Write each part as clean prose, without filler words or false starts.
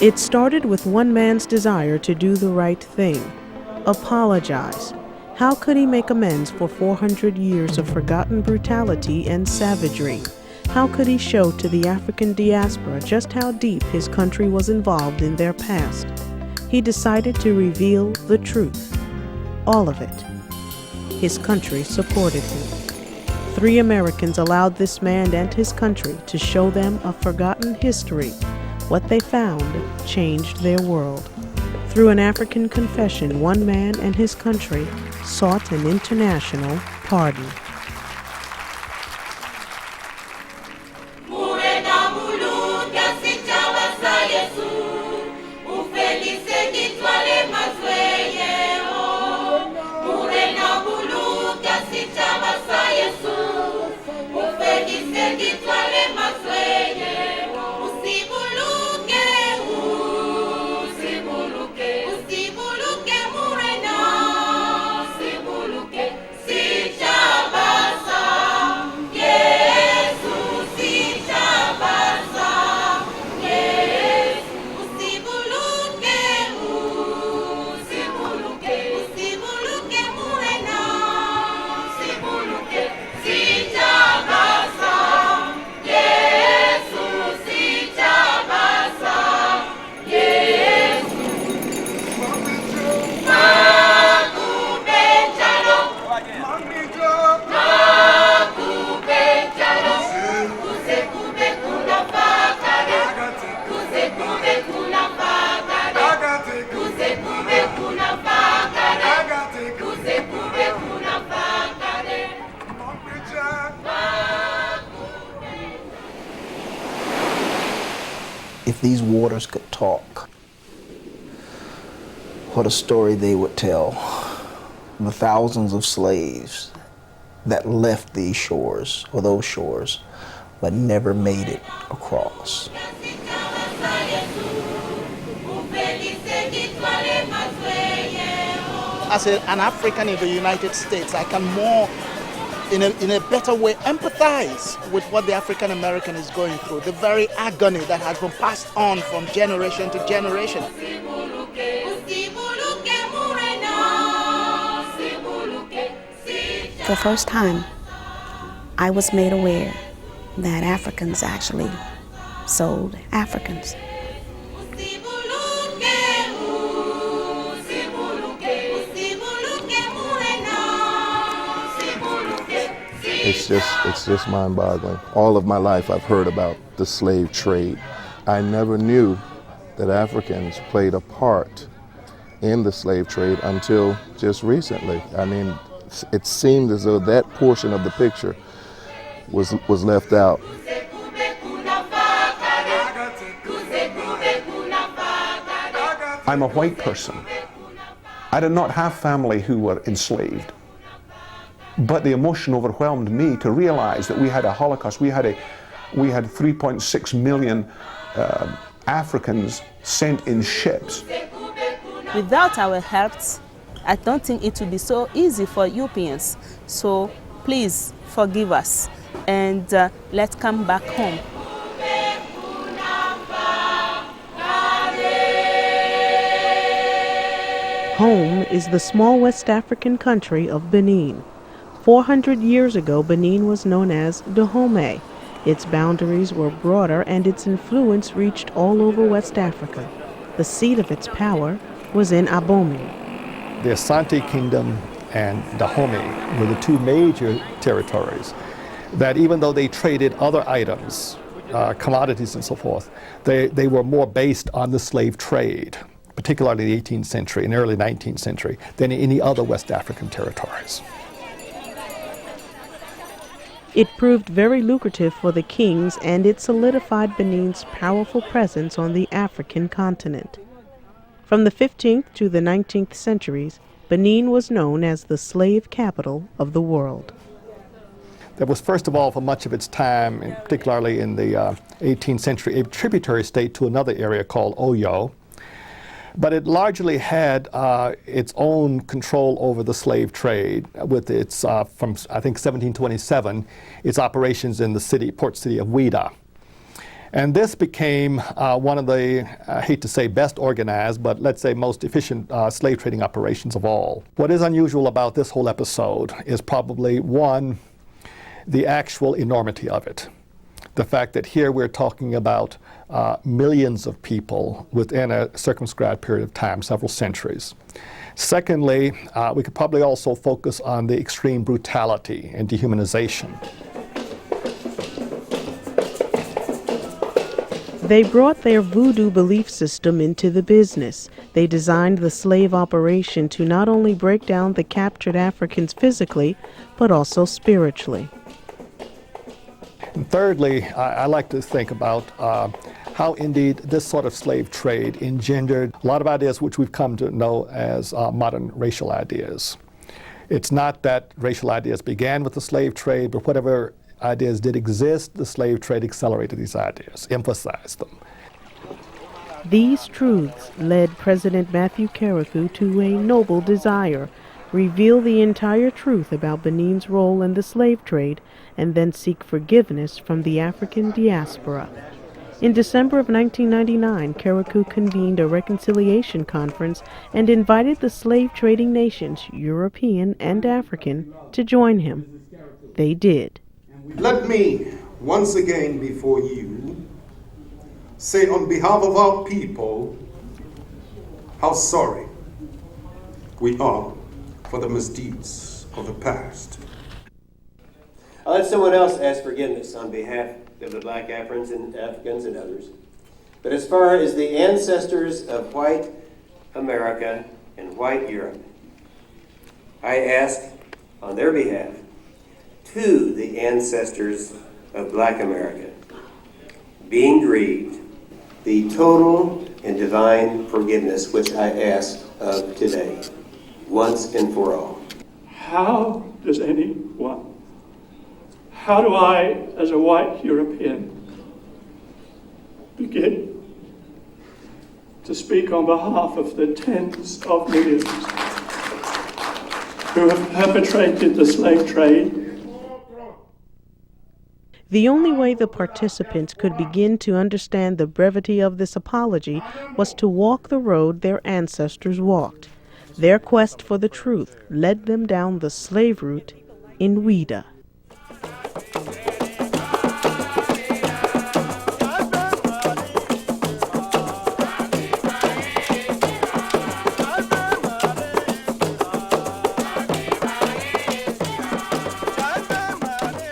It started with one man's desire to do the right thing, apologize. How could he make amends for 400 years of forgotten brutality and savagery? How could he show to the African diaspora just how deep his country was involved in their past? He decided to reveal the truth, all of it. His country supported him. 3 Americans allowed this man and his country to show them a forgotten history. What they found changed their world. Through an African confession, one man and his country sought an international pardon. If these waters could talk, what a story they would tell. The thousands of slaves that left these shores, or those shores, but never made it across. As an African in the United States, I can more, in a better way, empathize with what the African American is going through, the very agony that has been passed on from generation to generation. For the first time, I was made aware that Africans actually sold Africans. It's just mind-boggling. All of my life I've heard about the slave trade. I never knew that Africans played a part in the slave trade until just recently. I mean, it seemed as though that portion of the picture was left out. I'm a white person. I did not have family who were enslaved. But the emotion overwhelmed me to realize that we had a Holocaust. We had 3.6 million Africans sent in ships. Without our helps, I don't think it would be so easy for Europeans. So please forgive us and let's come back home. Home is the small West African country of Benin. 400 years ago, Benin was known as Dahomey. Its boundaries were broader and its influence reached all over West Africa. The seat of its power was in Abomey. The Asante Kingdom and Dahomey were the 2 major territories that, even though they traded other items, commodities and so forth, they were more based on the slave trade, particularly in the 18th century and early 19th century, than any other West African territories. It proved very lucrative for the kings, and it solidified Benin's powerful presence on the African continent. From the 15th to the 19th centuries, Benin was known as the slave capital of the world. There was, first of all, for much of its time, particularly in the 18th century, a tributary state to another area called Ouidah. But it largely had its own control over the slave trade with its, from I think 1727, its operations in the port city of Ouidah. And this became one of the, I hate to say best organized, but let's say most efficient slave trading operations of all. What is unusual about this whole episode is probably, one, the actual enormity of it. The fact that here we're talking about millions of people within a circumscribed period of time, several centuries. Secondly, we could probably also focus on the extreme brutality and dehumanization. They brought their voodoo belief system into the business. They designed the slave operation to not only break down the captured Africans physically, but also spiritually. And thirdly, I like to think about how indeed this sort of slave trade engendered a lot of ideas which we've come to know as modern racial ideas. It's not that racial ideas began with the slave trade, but whatever ideas did exist, the slave trade accelerated these ideas, emphasized them. These truths led President Matthew Carriacou to a noble desire: reveal the entire truth about Benin's role in the slave trade, and then seek forgiveness from the African diaspora. In December of 1999, Carriacou convened a reconciliation conference and invited the slave-trading nations, European and African, to join him. They did. Let me, once again before you, say on behalf of our people how sorry we are for the misdeeds of the past. I'll let someone else ask forgiveness on behalf of the black Africans and others. But as far as the ancestors of white America and white Europe, I ask on their behalf to the ancestors of black America, being grieved, the total and divine forgiveness which I ask of today, once and for all. How do I, as a white European, begin to speak on behalf of the tens of millions who have perpetrated the slave trade? The only way the participants could begin to understand the brevity of this apology was to walk the road their ancestors walked. Their quest for the truth led them down the slave route in Ouidah.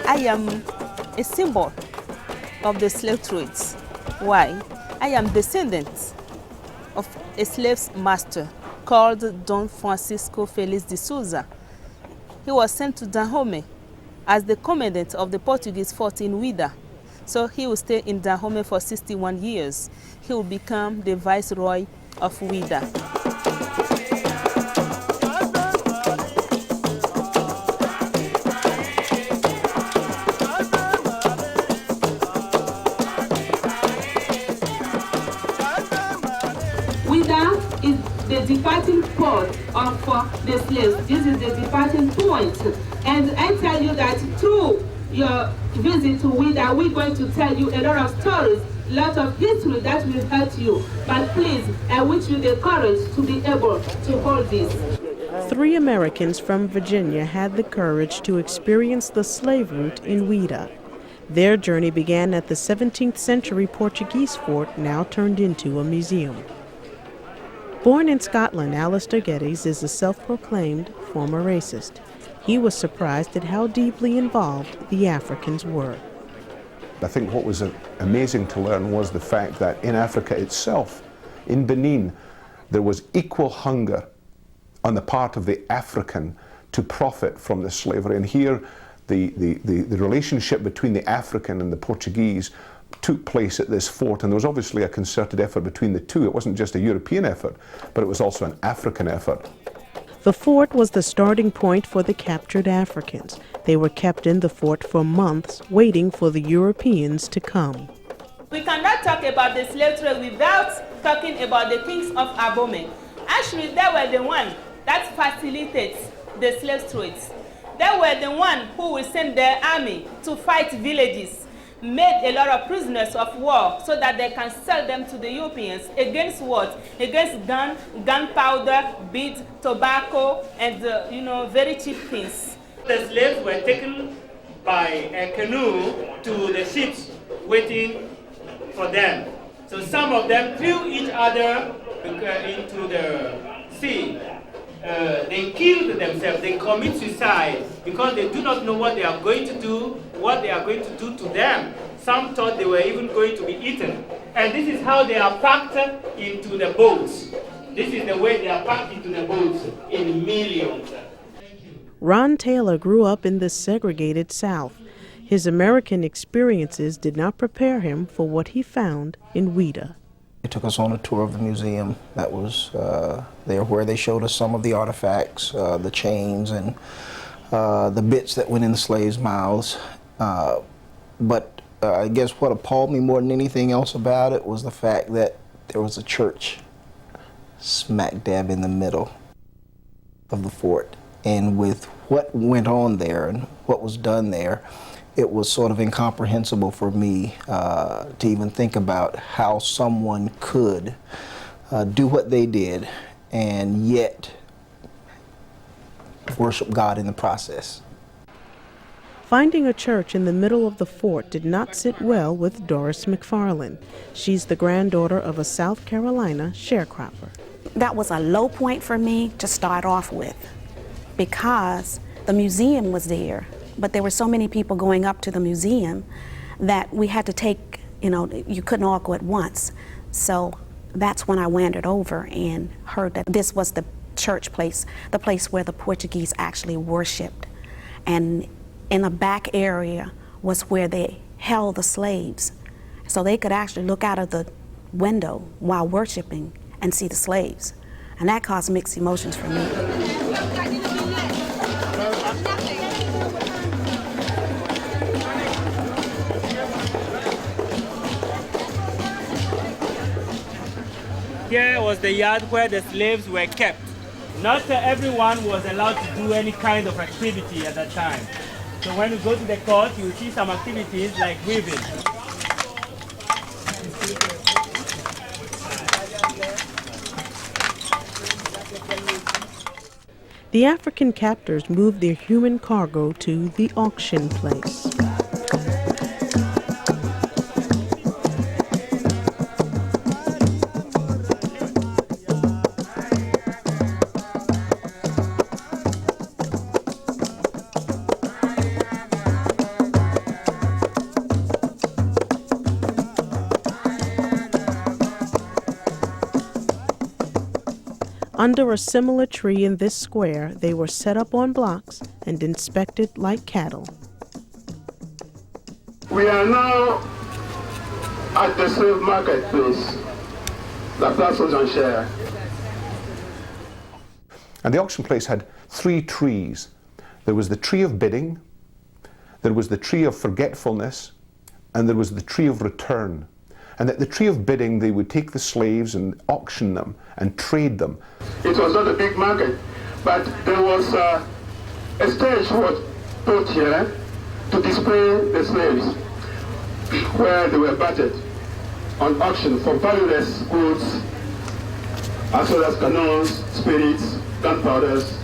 I am a symbol of the slave trades. Why? I am descendant of a slave master called Don Francisco Felix de Souza. He was sent to Dahomey as the commandant of the Portuguese fort in Ouidah. So he will stay in Dahomey for 61 years. He will become the viceroy of Ouidah. Ouidah is the departing port of the slaves. This is the departing point. And I tell you that through your visit to Ouidah, we're going to tell you a lot of stories, a lot of history that will hurt you. But please, I wish you the courage to be able to hold this. 3 Americans from Virginia had the courage to experience the slave route in Ouidah. Their journey began at the 17th century Portuguese fort, now turned into a museum. Born in Scotland, Alistair Geddes is a self-proclaimed former racist. He was surprised at how deeply involved the Africans were. I think what was amazing to learn was the fact that in Africa itself, in Benin, there was equal hunger on the part of the African to profit from the slavery. And here, the relationship between the African and the Portuguese took place at this fort, and there was obviously a concerted effort between the two. It wasn't just a European effort, but it was also an African effort. The fort was the starting point for the captured Africans. They were kept in the fort for months, waiting for the Europeans to come. We cannot talk about the slave trade without talking about the kings of Abomey. Actually, they were the one that facilitates the slave trades. They were the one who will send their army to fight villages. made a lot of prisoners of war so that they can sell them to the Europeans. Against what? Against gunpowder, beads, tobacco, and very cheap things. The slaves were taken by a canoe to the ships waiting for them. So some of them threw each other into the sea. They killed themselves, they commit suicide because they do not know what they are going to do, what they are going to do to them. Some thought they were even going to be eaten. And this is how they are packed into the boats. This is the way they are packed into the boats in millions. Ron Taylor grew up in the segregated South. His American experiences did not prepare him for what he found in Ouidah. They took us on a tour of the museum that was there, where they showed us some of the artifacts, the chains and the bits that went in the slaves' mouths. But I guess what appalled me more than anything else about it was the fact that there was a church smack dab in the middle of the fort. And with what went on there and what was done there, it was sort of incomprehensible for me to even think about how someone could do what they did and yet worship God in the process. Finding a church in the middle of the fort did not sit well with Doris McFarland. She's the granddaughter of a South Carolina sharecropper. That was a low point for me to start off with because the museum was there, but there were so many people going up to the museum that we had to take, you couldn't all go at once. So that's when I wandered over and heard that this was the church place, the place where the Portuguese actually worshiped. And in the back area was where they held the slaves. So they could actually look out of the window while worshiping and see the slaves. And that caused mixed emotions for me. Here was the yard where the slaves were kept. Not everyone was allowed to do any kind of activity at that time. So when you go to the court, you see some activities like weaving. The African captors moved their human cargo to the auction place. Under a similar tree in this square, they were set up on blocks and inspected like cattle. We are now at the slave marketplace, La Place aux Enchères. And the auction place had 3 trees. There was the tree of bidding, there was the tree of forgetfulness, and there was the tree of return. And at the tree of bidding, they would take the slaves and auction them and trade them. It was not a big market, but there was a stage was put here to display the slaves, where they were battered on auction for valueless goods, as well as canoes, spirits, gunpowders,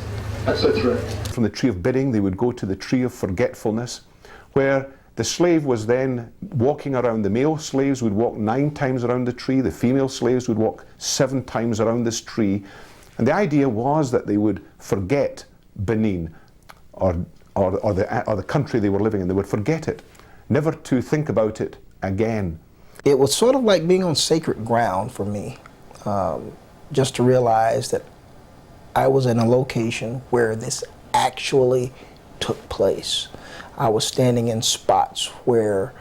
etc. From the tree of bidding, they would go to the tree of forgetfulness, where the slave was then walking around. The male slaves would walk 9 times around the tree. The female slaves would walk 7 times around this tree. And the idea was that they would forget Benin or the country they were living in. They would forget it, never to think about it again. It was sort of like being on sacred ground for me, just to realize that I was in a location where this actually took place. I was standing in spots where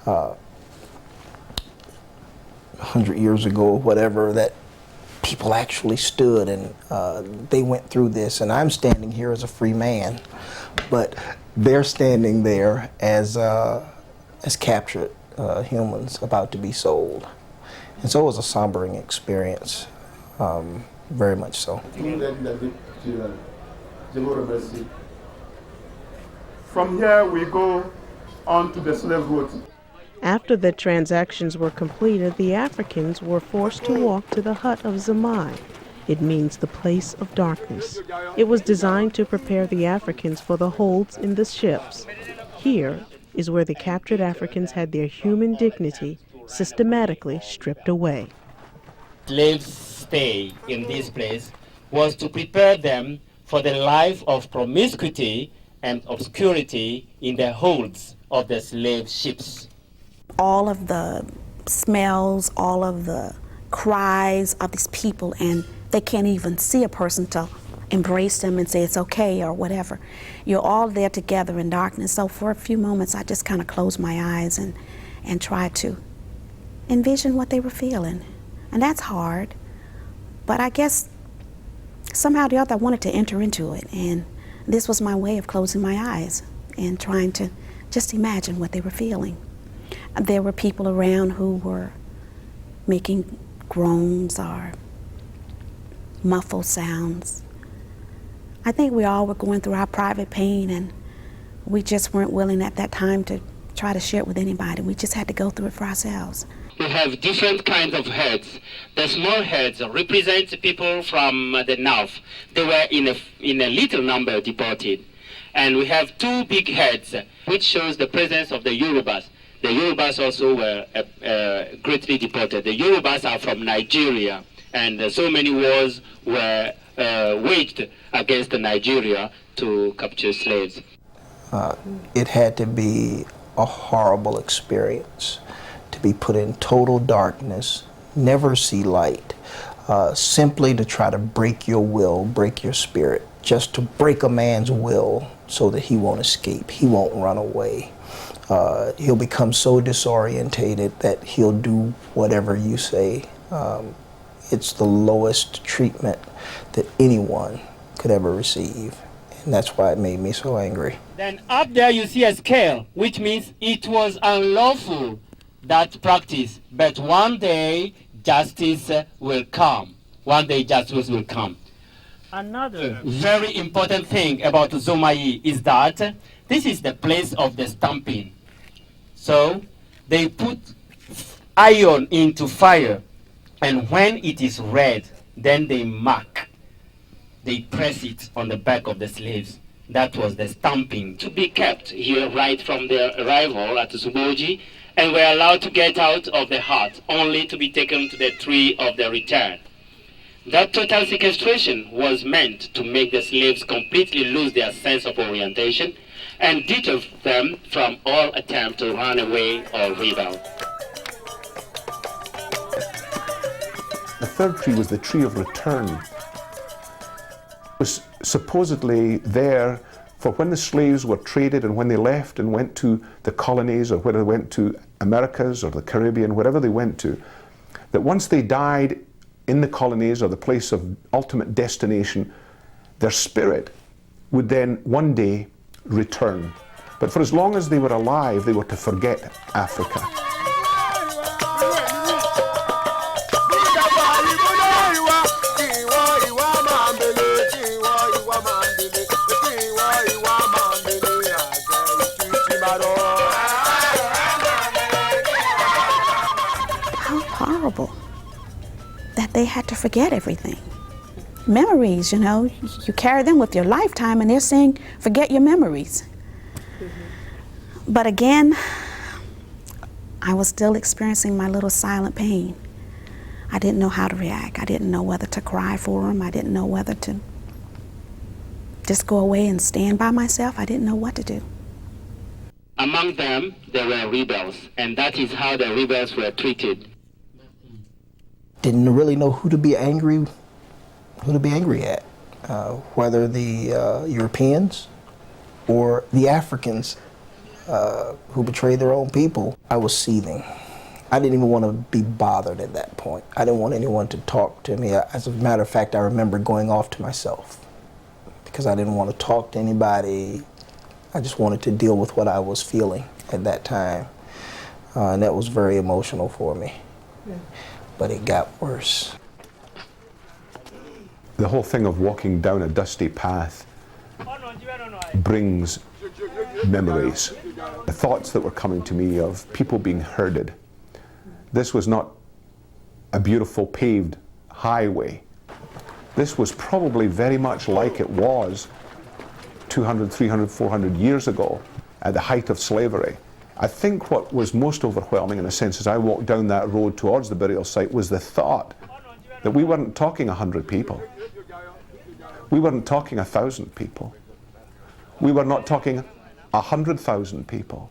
100 years ago or whatever, that people actually stood and they went through this, and I'm standing here as a free man, but they're standing there as captured humans about to be sold. And so it was a sombering experience, very much so. From here we go on to the slave route. After the transactions were completed, the Africans were forced to walk to the hut of Zamai. It means the place of darkness. It was designed to prepare the Africans for the holds in the ships. Here is where the captured Africans had their human dignity systematically stripped away. Slaves' stay in this place was to prepare them for the life of promiscuity and obscurity in the holds of the slave ships. All of the smells, all of the cries of these people, and they can't even see a person to embrace them and say it's okay or whatever. You're all there together in darkness. So for a few moments, I just kind of closed my eyes and tried to envision what they were feeling. And that's hard, but I guess somehow or the other I wanted to enter into it, and this was my way of closing my eyes and trying to just imagine what they were feeling. There were people around who were making groans or muffled sounds. I think we all were going through our private pain, and we just weren't willing at that time to try to share it with anybody. We just had to go through it for ourselves. We have different kinds of heads. The small heads represent people from the north. They were in a little number deported. And we have two big heads, which shows the presence of the Yorubas. The Yorubas also were greatly deported. The Yorubas are from Nigeria, and so many wars were waged against Nigeria to capture slaves. It had to be a horrible experience to be put in total darkness, never see light, simply to try to break your will, break your spirit, just to break a man's will so that he won't escape, he won't run away. He'll become so disorientated that he'll do whatever you say. It's the lowest treatment that anyone could ever receive, and that's why it made me so angry. Then up there you see a scale, which means it was unlawful, that practice, but one day justice will come. One day justice will come. Another very important thing about Zomai is that this is the place of the stamping. So they put iron into fire, and when it is red, then they mark. They press it on the back of the slaves. That was the stamping. To be kept here right from their arrival at Zuboji, and were allowed to get out of the hut, only to be taken to the tree of their return. That total sequestration was meant to make the slaves completely lose their sense of orientation and deter them from all attempt to run away or rebel. The third tree was the tree of return. It was supposedly there for when the slaves were traded and when they left and went to the colonies, or whether they went to Americas or the Caribbean, wherever they went to, that once they died in the colonies or the place of ultimate destination, their spirit would then one day return. But for as long as they were alive, they were to forget Africa. Horrible that they had to forget everything. Memories, you know, you carry them with your lifetime, and they're saying, forget your memories. But again, I was still experiencing my little silent pain. I didn't know how to react. I didn't know whether to cry for them. I didn't know whether to just go away and stand by myself. I didn't know what to do. Among them, there were rebels, and that is how the rebels were treated. Didn't really know who to be angry at, whether the Europeans or the Africans who betrayed their own people. I was seething. I didn't even want to be bothered at that point. I didn't want anyone to talk to me. As a matter of fact, I remember going off to myself because I didn't want to talk to anybody. I just wanted to deal with what I was feeling at that time, and that was very emotional for me. Yeah. But it got worse. The whole thing of walking down a dusty path brings memories, the thoughts that were coming to me of people being herded. This was not a beautiful paved highway. This was probably very much like it was 200, 300, 400 years ago at the height of slavery. I think what was most overwhelming in a sense as I walked down that road towards the burial site was the thought that we weren't talking 100 people. We weren't talking 1,000 people. We were not talking 100,000 people.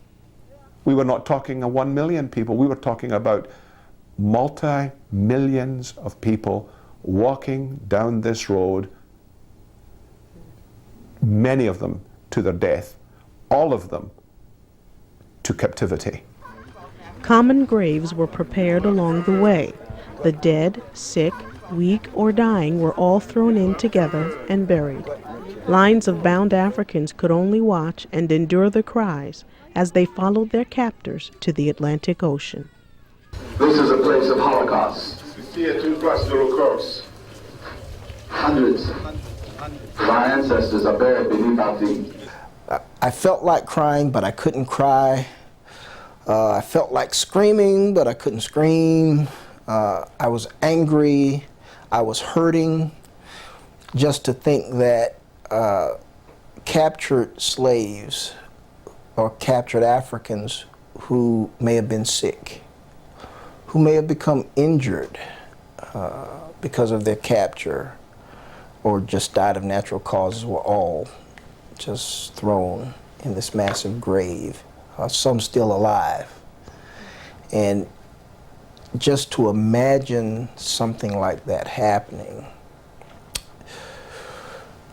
We were not talking 1 million people. We were talking about multi-millions of people walking down this road, many of them to their death, all of them to captivity. Common graves were prepared along the way. The dead, sick, weak, or dying were all thrown in together and buried. Lines of bound Africans could only watch and endure the cries as they followed their captors to the Atlantic Ocean. This is a place of Holocaust. Hundreds of our ancestors are buried beneath our feet. I felt like crying, but I couldn't cry. I felt like screaming, but I couldn't scream. I was angry. I was hurting just to think that captured slaves or captured Africans who may have been sick, who may have become injured because of their capture or just died of natural causes, were all just thrown in this massive grave, some still alive. And just to imagine something like that happening,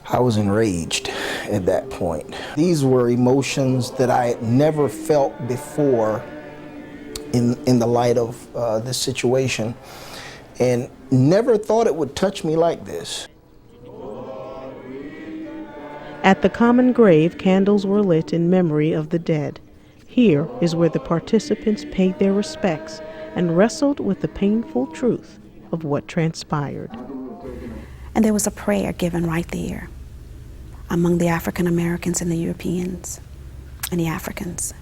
I was enraged at that point. These were emotions that I had never felt before in the light of this situation, and never thought it would touch me like this. At the common grave, candles were lit in memory of the dead. Here is where the participants paid their respects and wrestled with the painful truth of what transpired. And there was a prayer given right there among the African Americans and the Europeans and the Africans.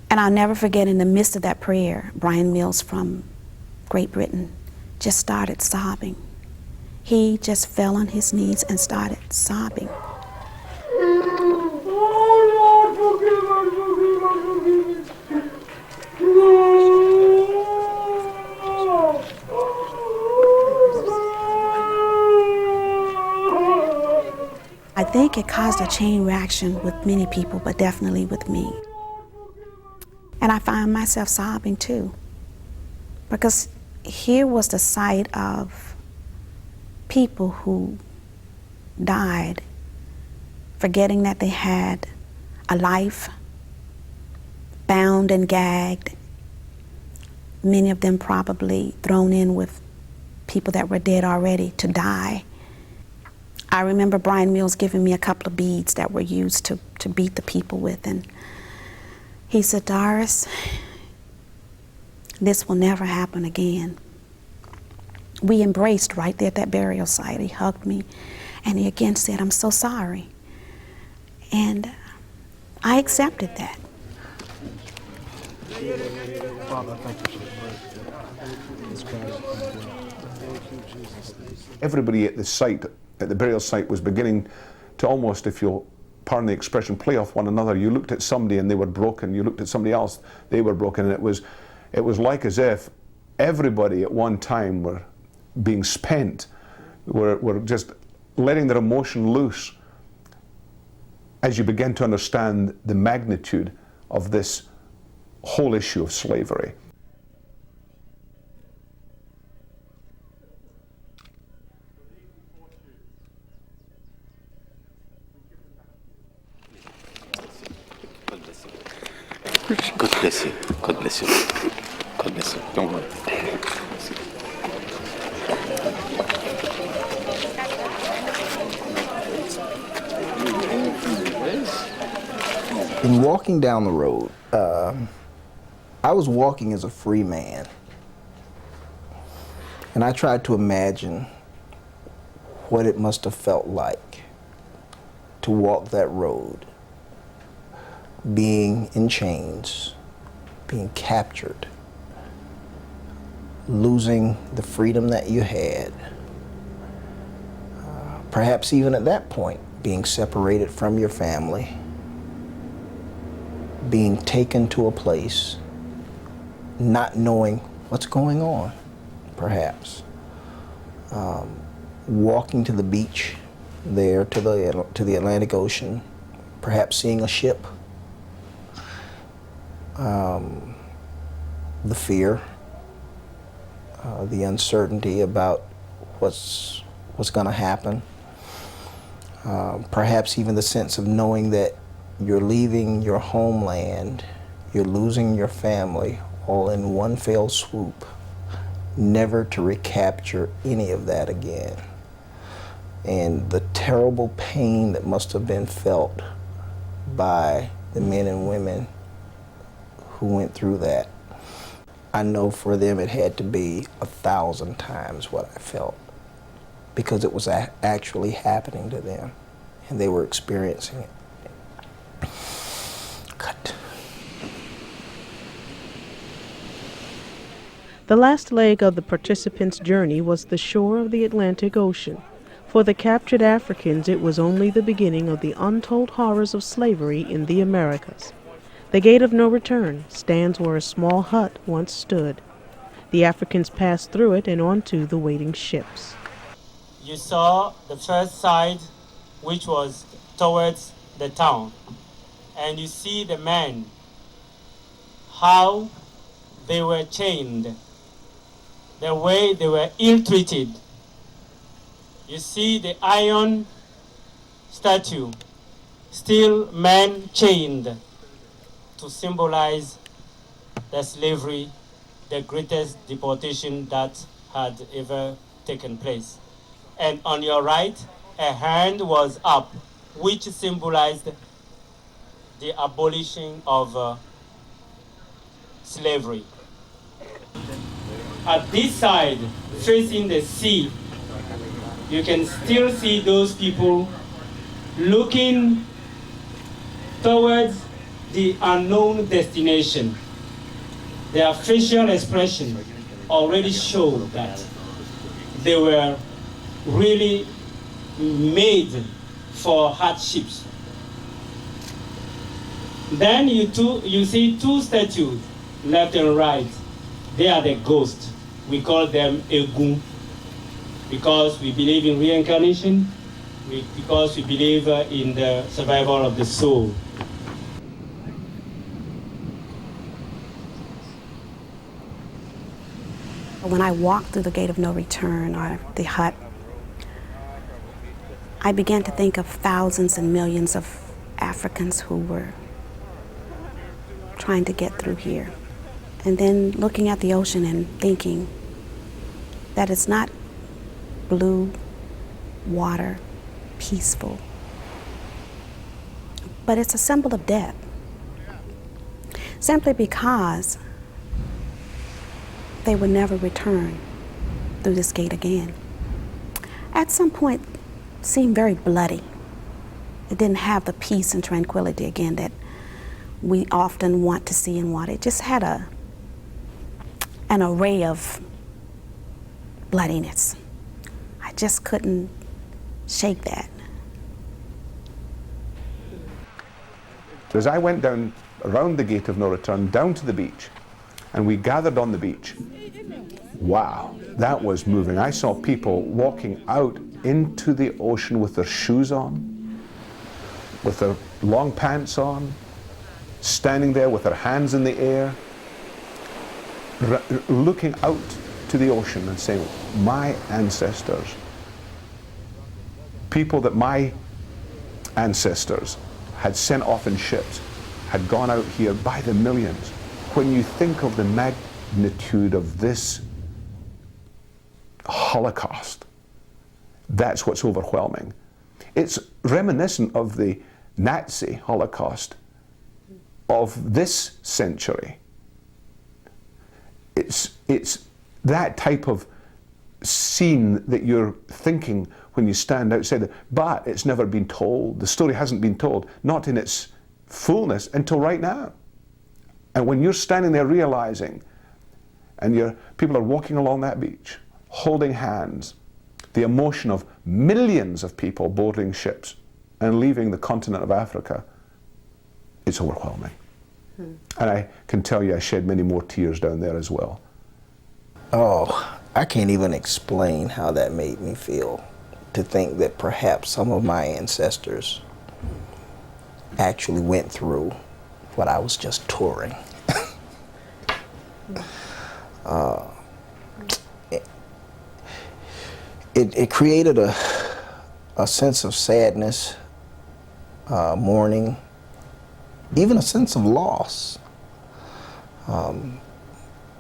And I'll never forget, in the midst of that prayer, Brian Mills from Great Britain just started sobbing. He just fell on his knees and started sobbing. I think it caused a chain reaction with many people, but definitely with me. And I found myself sobbing too, because here was the sight of people who died, forgetting that they had a life, bound and gagged, many of them probably thrown in with people that were dead already to die. I remember Brian Mills giving me a couple of beads that were used to beat the people with, and he said, "Doris, this will never happen again." We embraced right there at that burial site. He hugged me, and he again said, "I'm so sorry." And I accepted that. Everybody at the site, at the burial site, was beginning to almost, if you'll pardon the expression, play off one another. You looked at somebody and they were broken. You looked at somebody else, they were broken. And it was like as if everybody at one time were being spent, were just letting their emotion loose as you begin to understand the magnitude of this whole issue of slavery. God bless you. God bless you. God bless you. Don't worry. In walking down the road, I was walking as a free man. And I tried to imagine what it must have felt like to walk that road being in chains, being captured, losing the freedom that you had, perhaps even at that point being separated from your family, being taken to a place, not knowing what's going on, perhaps. Walking to the beach there, to the Atlantic Ocean, perhaps seeing a ship, the fear, the uncertainty about what's going to happen, perhaps even the sense of knowing that you're leaving your homeland, you're losing your family, all in one fell swoop, never to recapture any of that again. And the terrible pain that must have been felt by the men and women who went through that. I know for them it had to be 1,000 times what I felt, because it was actually happening to them and they were experiencing it. Cut. The last leg of the participants' journey was the shore of the Atlantic Ocean. For the captured Africans, it was only the beginning of the untold horrors of slavery in the Americas. The gate of no return stands where a small hut once stood. The Africans passed through it and onto the waiting ships. You saw the first side, which was towards the town. And you see the men, how they were chained, the way they were ill-treated. You see the iron statue, still men chained, to symbolize the slavery, the greatest deportation that had ever taken place. And on your right, a hand was up, which symbolized the abolition of slavery. At this side, facing the sea, you can still see those people looking towards the unknown destination. Their facial expression already showed that they were really made for hardships. Then you see two statues, left and right. They are the ghosts. We call them Egun, because we believe in reincarnation, because we believe in the survival of the soul. When I walked through the gate of no return, or the hut, I began to think of thousands and millions of Africans who were trying to get through here. And then looking at the ocean and thinking that it's not blue water, peaceful, but it's a symbol of death. Simply because they would never return through this gate again. At some point, it seemed very bloody. It didn't have the peace and tranquility again that we often want to see and want. It just had an array of bloodiness. I just couldn't shake that. As I went down around the gate of no return, down to the beach, and we gathered on the beach, wow, that was moving. I saw people walking out into the ocean with their shoes on, with their long pants on, standing there with their hands in the air, looking out to the ocean and saying, my ancestors, people that my ancestors had sent off in ships, had gone out here by the millions. When you think of the magnitude of this Holocaust, that's what's overwhelming. It's reminiscent of the Nazi Holocaust of this century. It's that type of scene that you're thinking when you stand outside it, but it's never been told. The story hasn't been told, not in its fullness until right now. And when you're standing there realizing, and people are walking along that beach, holding hands, the emotion of millions of people boarding ships and leaving the continent of Africa, it's overwhelming. And I can tell you I shed many more tears down there as well. Oh, I can't even explain how that made me feel, to think that perhaps some of my ancestors actually went through what I was just touring. It created a sense of sadness, mourning, even a sense of loss.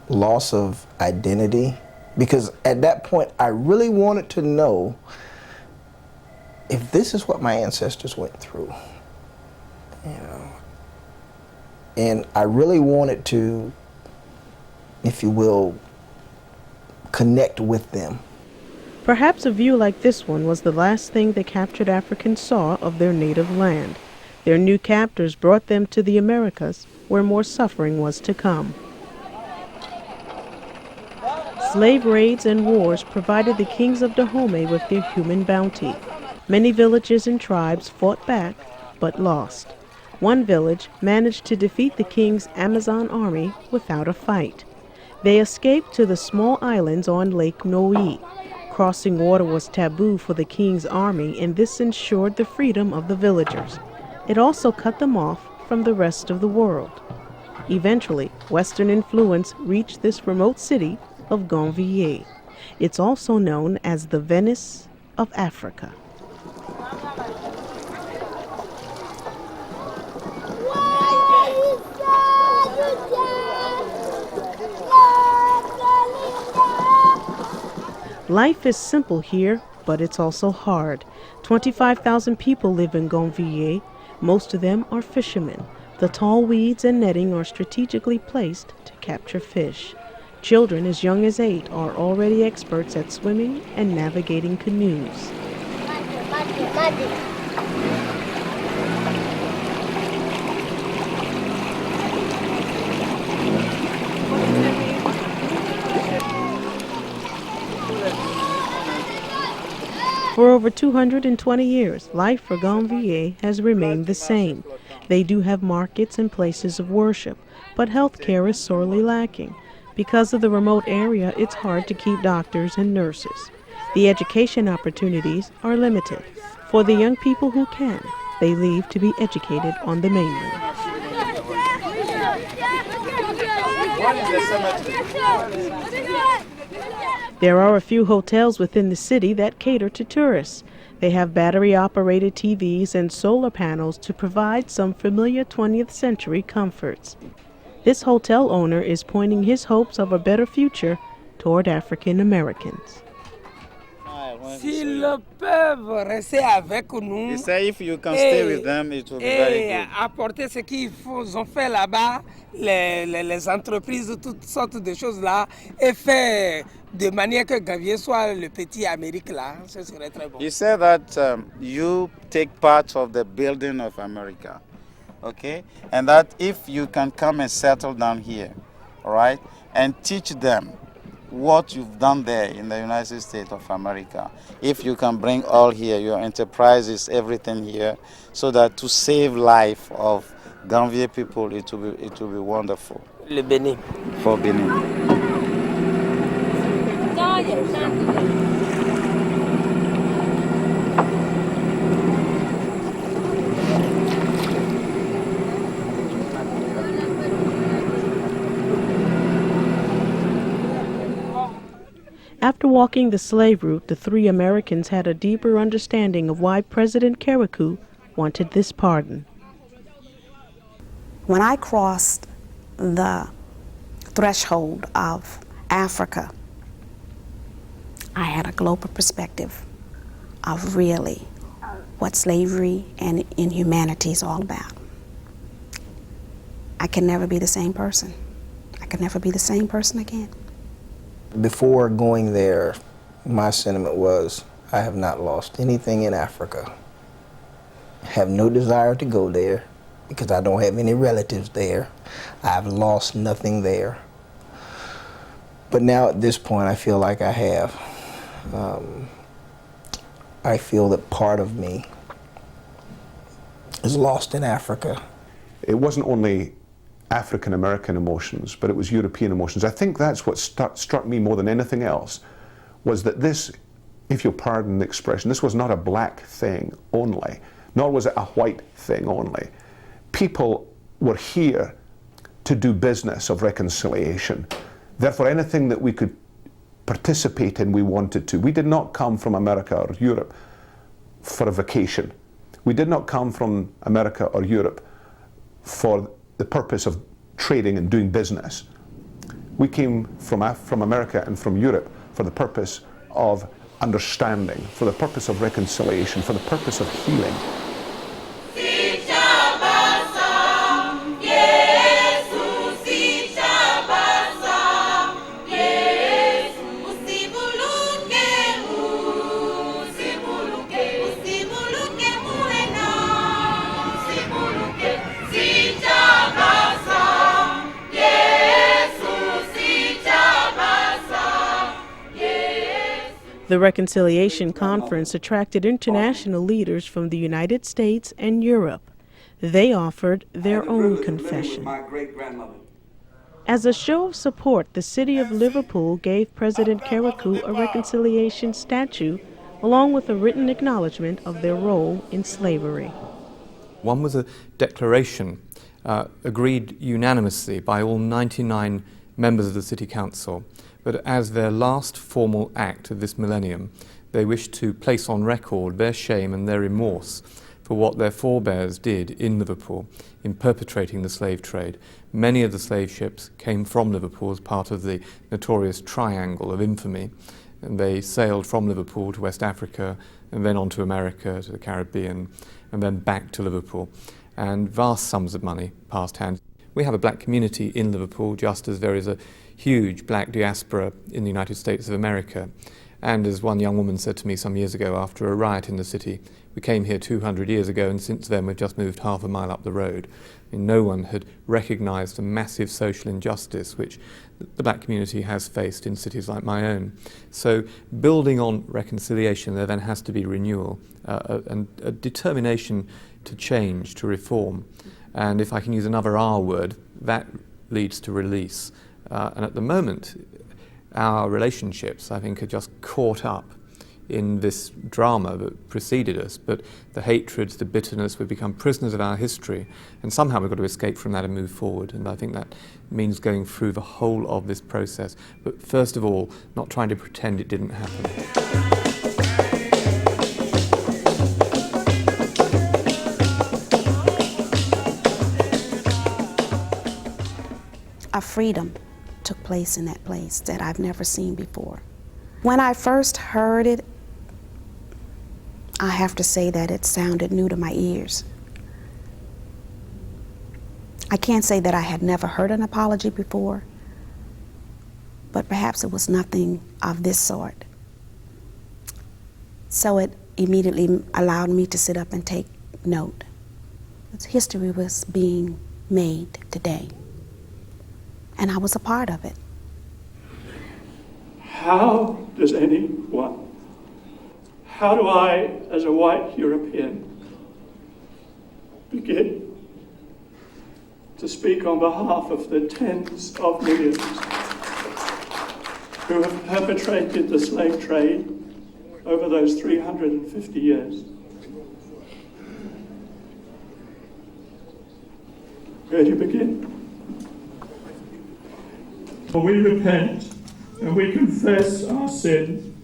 Loss of identity, because at that point I really wanted to know if this is what my ancestors went through, you know. And I really wanted to, if you will, connect with them. Perhaps a view like this one was the last thing the captured Africans saw of their native land. Their new captors brought them to the Americas, where more suffering was to come. Slave raids and wars provided the kings of Dahomey with their human bounty. Many villages and tribes fought back, but lost. One village managed to defeat the king's Amazon army without a fight. They escaped to the small islands on Lake Noué. Crossing water was taboo for the king's army, and this ensured the freedom of the villagers. It also cut them off from the rest of the world. Eventually, Western influence reached this remote city of Gonvier. It's also known as the Venice of Africa. Life is simple here, but it's also hard. 25,000 people live in Gonvier. Most of them are fishermen. The tall weeds and netting are strategically placed to capture fish. Children as young as 8 are already experts at swimming and navigating canoes. For over 220 years, life for Gonvier has remained the same. They do have markets and places of worship, but health care is sorely lacking. Because of the remote area, it's hard to keep doctors and nurses. The education opportunities are limited. For the young people who can, they leave to be educated on the mainland. There are a few hotels within the city that cater to tourists. They have battery-operated TVs and solar panels to provide some familiar 20th century comforts. This hotel owner is pointing his hopes of a better future toward African Americans. S'ils peuvent rester avec nous, He said if you can stay with them, it will be very good. apporter ce qu'ils ont fait là-bas, les entreprises, toutes sortes de choses là, et faire de manière que Gonvier soit le petit Amérique là, ce serait très bon. He said that you take part of the building of America, okay? And that if you can come and settle down here, all right, and teach them what you've done there in the United States of America. If you can bring all here, your enterprises, everything here, so that to save life of Gonvier people, it will be wonderful. Le Benin. For Benin. After walking the slave route, the 3 Americans had a deeper understanding of why President Carriacou wanted this pardon. When I crossed the threshold of Africa, I had a global perspective of really what slavery and inhumanity is all about. I can never be the same person. I can never be the same person again. Before going there, my sentiment was, I have not lost anything in Africa. I have no desire to go there. because I don't have any relatives there. I've lost nothing there. But now at this point, I feel like I have. I feel that part of me is lost in Africa. It wasn't only African American emotions, but it was European emotions. I think that's what struck me more than anything else, was that this, if you'll pardon the expression, this was not a black thing only, nor was it a white thing only. People were here to do business of reconciliation. Therefore, anything that we could participate in, we wanted to. We did not come from America or Europe for a vacation. We did not come from America or Europe for the purpose of trading and doing business. We came from America and from Europe for the purpose of understanding, for the purpose of reconciliation, for the purpose of healing. The Reconciliation Conference attracted international leaders from the United States and Europe. They offered their own confession. As a show of support, the city of Liverpool gave President Kerikou a reconciliation statue, along with a written acknowledgement of their role in slavery. One was a declaration agreed unanimously by all 99 members of the City Council, but as their last formal act of this millennium, they wished to place on record their shame and their remorse for what their forebears did in Liverpool in perpetrating the slave trade. Many of the slave ships came from Liverpool as part of the notorious Triangle of Infamy, and they sailed from Liverpool to West Africa and then on to America, to the Caribbean, and then back to Liverpool. And vast sums of money passed hands. We have a black community in Liverpool, just as there is a huge black diaspora in the United States of America. And as one young woman said to me some years ago after a riot in the city, we came here 200 years ago and since then we've just moved half a mile up the road. I mean, no one had recognized the massive social injustice which the black community has faced in cities like my own. So building on reconciliation, there then has to be renewal and a determination to change, to reform. And if I can use another R word, that leads to release. And at the moment, our relationships, I think, are just caught up in this drama that preceded us. But the hatreds, the bitterness, we've become prisoners of our history. And somehow we've got to escape from that and move forward. And I think that means going through the whole of this process. But first of all, not trying to pretend it didn't happen. A freedom took place in that place that I've never seen before. When I first heard it, I have to say that it sounded new to my ears. I can't say that I had never heard an apology before, but perhaps it was nothing of this sort. So it immediately allowed me to sit up and take note. History was being made today, and I was a part of it. How do I, as a white European, begin to speak on behalf of the tens of millions who have perpetrated the slave trade over those 350 years? Where do you begin? For we repent and we confess our sin,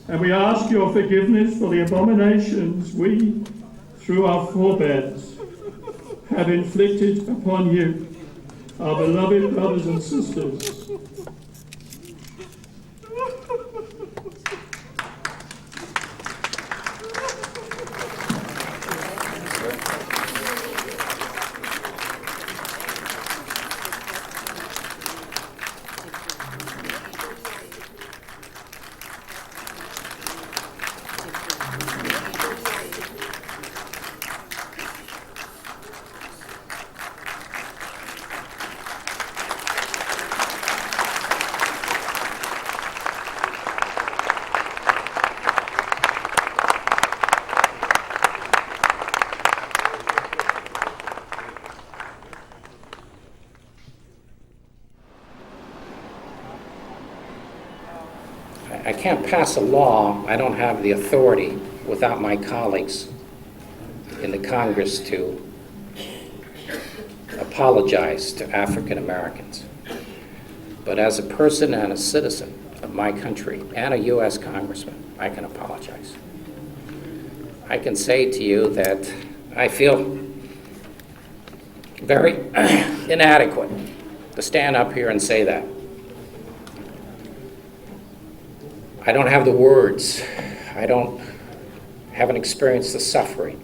and we ask your forgiveness for the abominations we, through our forebears, have inflicted upon you, our beloved brothers and sisters. can't pass a law. I don't have the authority without my colleagues in the Congress to apologize to African Americans. But as a person and a citizen of my country and a U.S. congressman, I can apologize. I can say to you that I feel very inadequate to stand up here and say that. I don't have the words. Haven't experienced the suffering.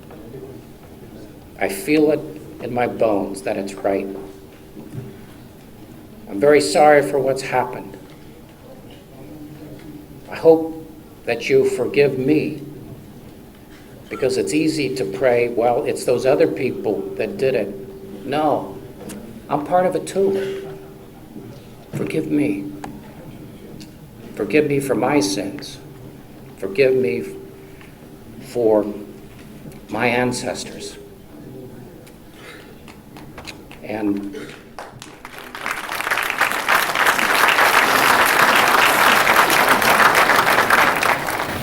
I feel it in my bones that it's right. I'm very sorry for what's happened. I hope that you forgive me, because it's easy to pray, well, it's those other people that did it. No, I'm part of it too. Forgive me. Forgive me for my sins. Forgive me for my ancestors. And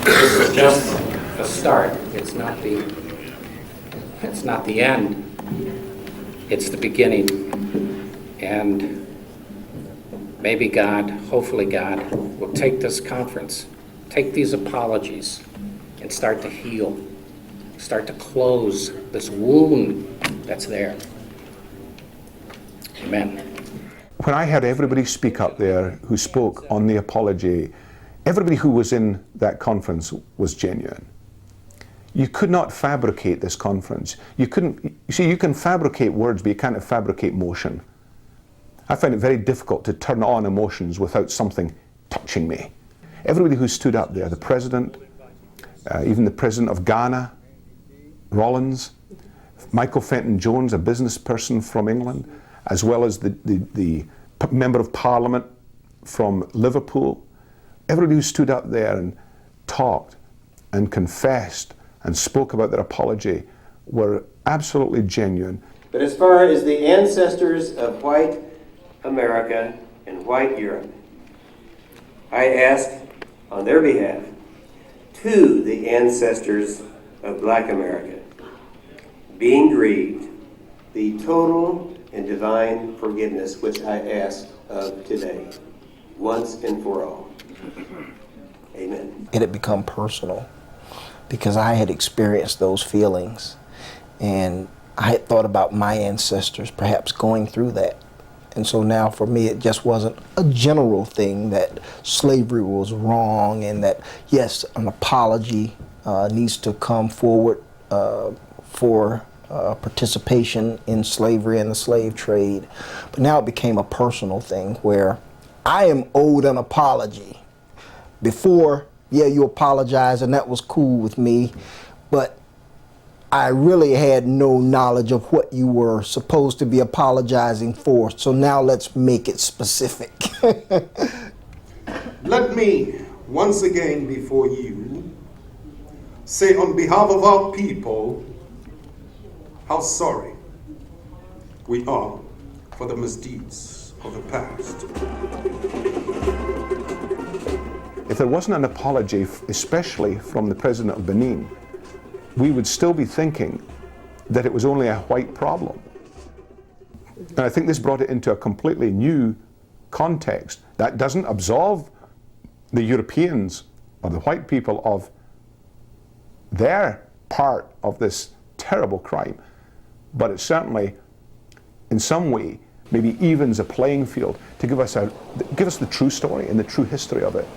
this is just the start. It's not the end. It's the beginning. And maybe God, hopefully God, will take this conference, take these apologies, and start to heal, start to close this wound that's there. Amen. When I heard everybody speak up there who spoke on the apology, everybody who was in that conference was genuine. You could not fabricate this conference. You can fabricate words, but you can't fabricate motion. I find it very difficult to turn on emotions without something touching me. Everybody who stood up there, the President, even the President of Ghana, Rollins, Michael Fenton Jones, a business person from England, as well as the Member of Parliament from Liverpool, everybody who stood up there and talked and confessed and spoke about their apology were absolutely genuine. But as far as the ancestors of white America and white Europe, I ask on their behalf to the ancestors of black America, being grieved, the total and divine forgiveness which I ask of today, once and for all. Amen. It had become personal because I had experienced those feelings, and I had thought about my ancestors perhaps going through that. And so now for me, it just wasn't a general thing that slavery was wrong and that, yes, an apology needs to come forward for participation in slavery and the slave trade. But now it became a personal thing where I am owed an apology. Before, yeah, you apologize and that was cool with me, but I really had no knowledge of what you were supposed to be apologizing for. So now let's make it specific. Let me once again before you say on behalf of our people how sorry we are for the misdeeds of the past. If there wasn't an apology, especially from the President of Benin, we would still be thinking that it was only a white problem. And I think this brought it into a completely new context. That doesn't absolve the Europeans or the white people of their part of this terrible crime, but it certainly, in some way, maybe evens a playing field to give us the true story and the true history of it.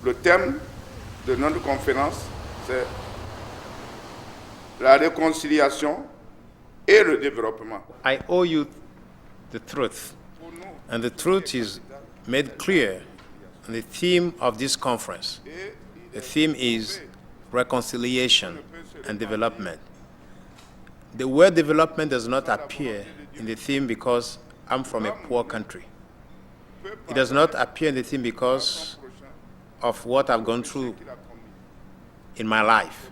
Le thème de notre conférence, c'est la réconciliation et le développement. I owe you the truth, and the truth is made clear in the theme of this conference. The theme is reconciliation and development. The word development does not appear in the theme because I'm from a poor country. It does not appear in the theme because of what I've gone through in my life.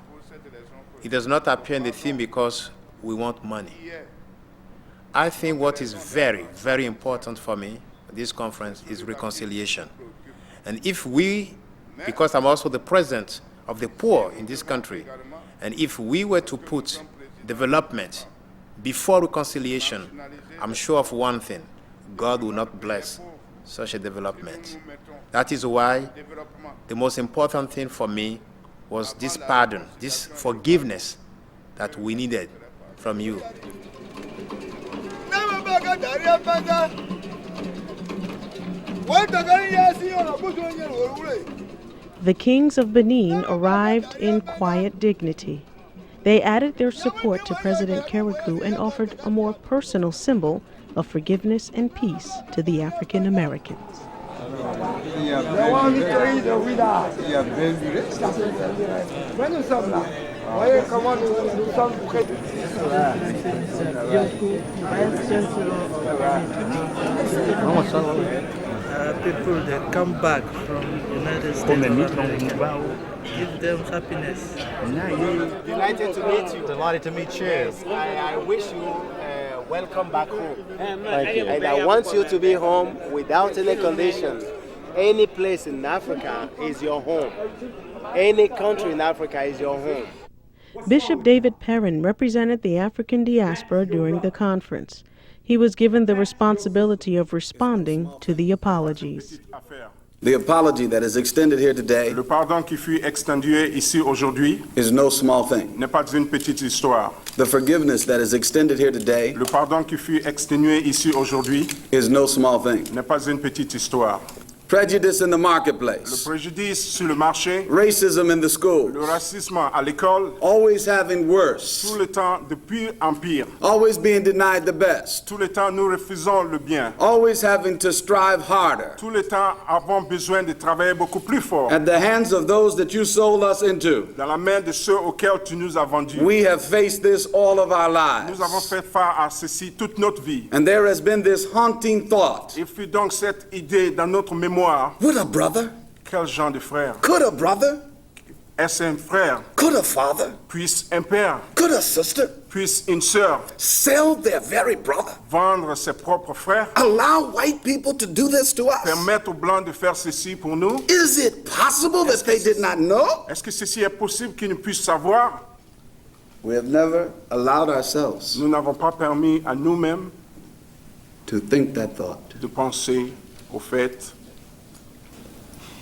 It does not appear in the theme because we want money. I think what is very, very important for me, this conference is reconciliation. And if we, because I'm also the president of the poor in this country, and if we were to put development before reconciliation, I'm sure of one thing: God will not bless such a development. That is why the most important thing for me was this pardon, this forgiveness that we needed from you. The kings of Benin arrived in quiet dignity. They added their support to President Carriacou and offered a more personal symbol of forgiveness and peace to the African Americans. People that come back from the United States of America, give them happiness. Delighted to meet you. Delighted to meet you. Yes, I wish you welcome back home. Thank you. And I want you to be home without any conditions. Any place in Africa is your home. Any country in Africa is your home. Bishop David Perrin represented the African diaspora during the conference. He was given the responsibility of responding to the apologies. The apology that is extended here today Le pardon qui fut extendu ici aujourd'hui is no small thing. n'est pas une petite histoire. The forgiveness that is extended here today Le pardon qui fut exténué ici aujourd'hui is no small thing. n'est pas une petite histoire. Prejudice in the Le marketplace, préjudice sur le marché, racism in the schools, le racisme à l'école, always having worse, tout le temps de pire en pire. always being denied the best, Tout le temps nous refusons le bien. always having to strive harder Tout le temps avons besoin de travailler beaucoup plus fort. at the hands of those that you sold us into. Dans la main de ceux auxquels tu nous as vendus. We have faced this all of our Nous lives. avons fait face à ceci toute notre vie. And there has been this haunting thought. Il fut donc cette idée dans notre mémoire. Would a brother, Quel genre de frère? could a brother, Est-ce un frère? could a father, Puisse un père? could a sister Puisse une sœur sell their very brother? vendre ses propres frères? Allow white people to do this to us? Permettre aux blancs de faire ceci pour nous? Is it possible that they did not know? Est-ce que ceci est possible qu'ils ne puissent savoir? We have never allowed ourselves Nous n'avons pas permis à nous-mêmes to think that thought. de penser au fait.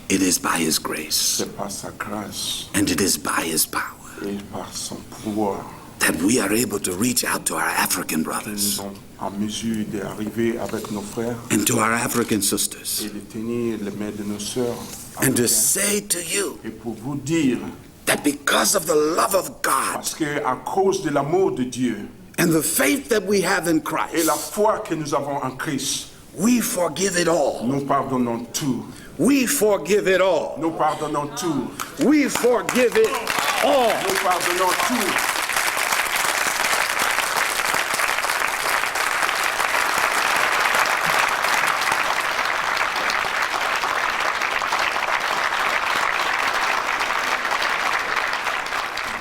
It is by His grace C'est par sa grâce and it is by His power et par son pouvoir that we are able to reach out to our African que nous brothers sommes en mesure d'arriver avec nos frères and to our African et sisters de tenir les mains de nos sœurs and to africaines. say to you Et pour vous dire, that because of the love of God parce qu'à cause de l'amour de Dieu and the faith that we have in et la Christ, foi que nous avons en Christ, we forgive it all. nous pardonnons tout. We forgive it all. Nous pardonnons tout. We forgive it all. Nous pardonnons tout.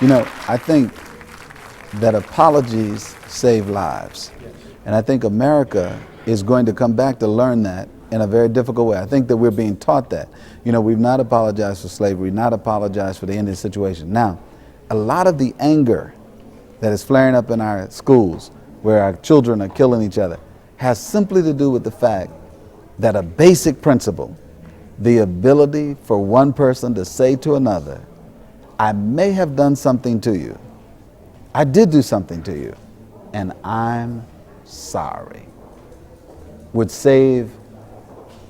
You know, I think that apologies save lives. And I think America is going to come back to learn that in a very difficult way. I think that we're being taught that. You know, we've not apologized for slavery, not apologized for the Indian situation. Now, a lot of the anger that is flaring up in our schools, where our children are killing each other, has simply to do with the fact that a basic principle, the ability for one person to say to another, I may have done something to you. I did do something to you, and I'm sorry, would save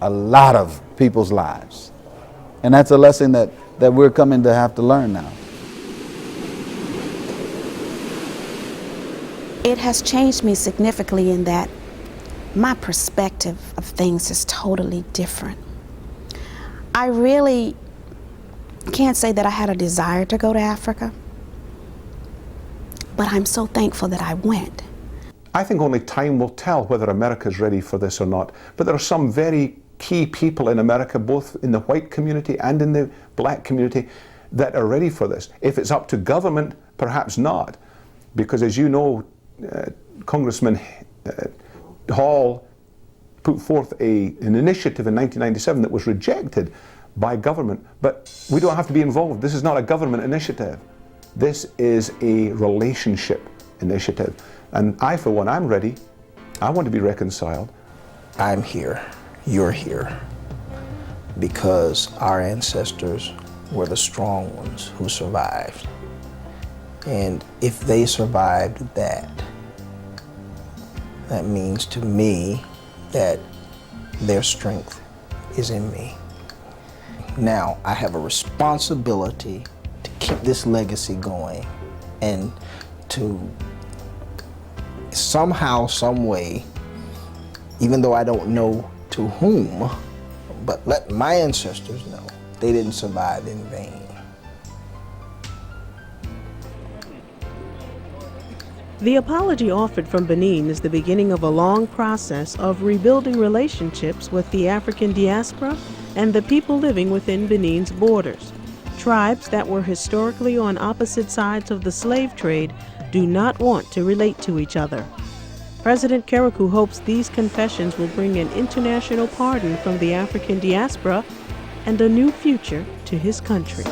a lot of people's lives. And that's a lesson that we're coming to have to learn now. It has changed me significantly in that my perspective of things is totally different. I really can't say that I had a desire to go to Africa, but I'm so thankful that I went. I think only time will tell whether America's ready for this or not. But there are some very key people in America, both in the white community and in the black community, that are ready for this. If it's up to government, perhaps not. Because as you know, Congressman Hall, put forth an initiative in 1997 that was rejected by government, but we don't have to be involved. This is not a government initiative. This is a relationship initiative. And I, for one, I'm ready. I want to be reconciled. I'm here, you're here, because our ancestors were the strong ones who survived. And if they survived that, that means to me that their strength is in me. Now, I have a responsibility to keep this legacy going and to somehow, some way, even though I don't know to whom, but let my ancestors know they didn't survive in vain. The apology offered from Benin is the beginning of a long process of rebuilding relationships with the African diaspora and the people living within Benin's borders. Tribes that were historically on opposite sides of the slave trade do not want to relate to each other. President Kerekou hopes these confessions will bring an international pardon from the African diaspora and a new future to his country.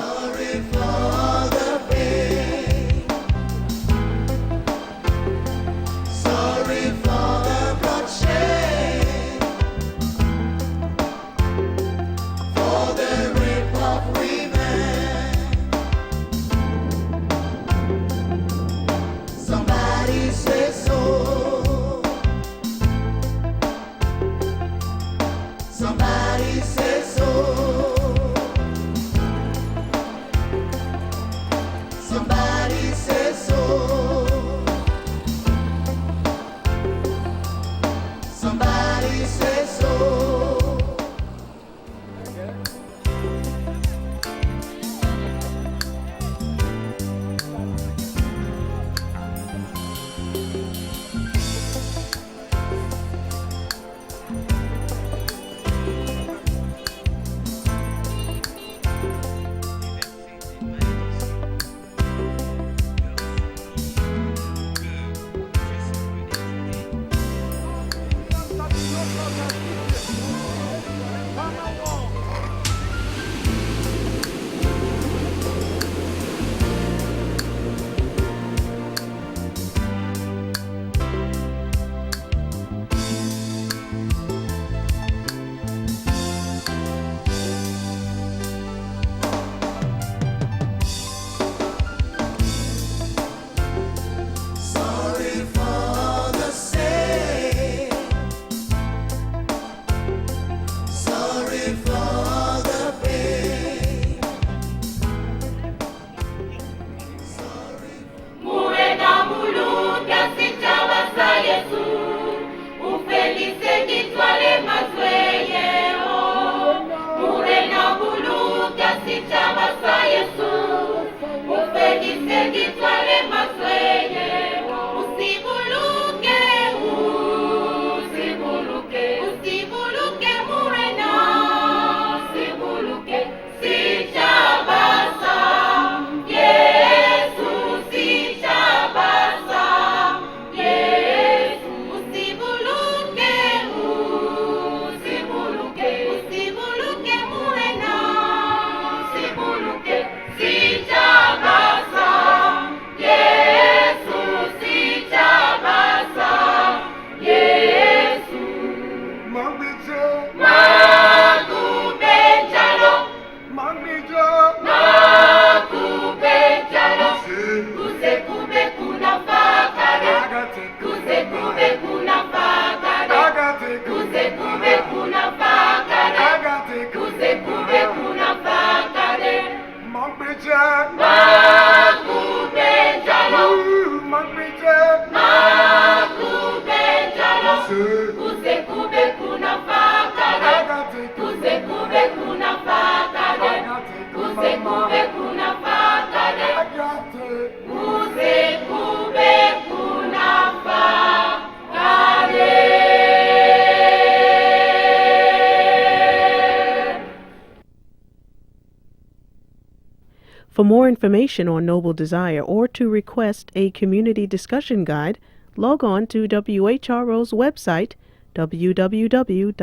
For more information on Noble Desire or to request a community discussion guide, log on to WHRO's website, www.whro.org.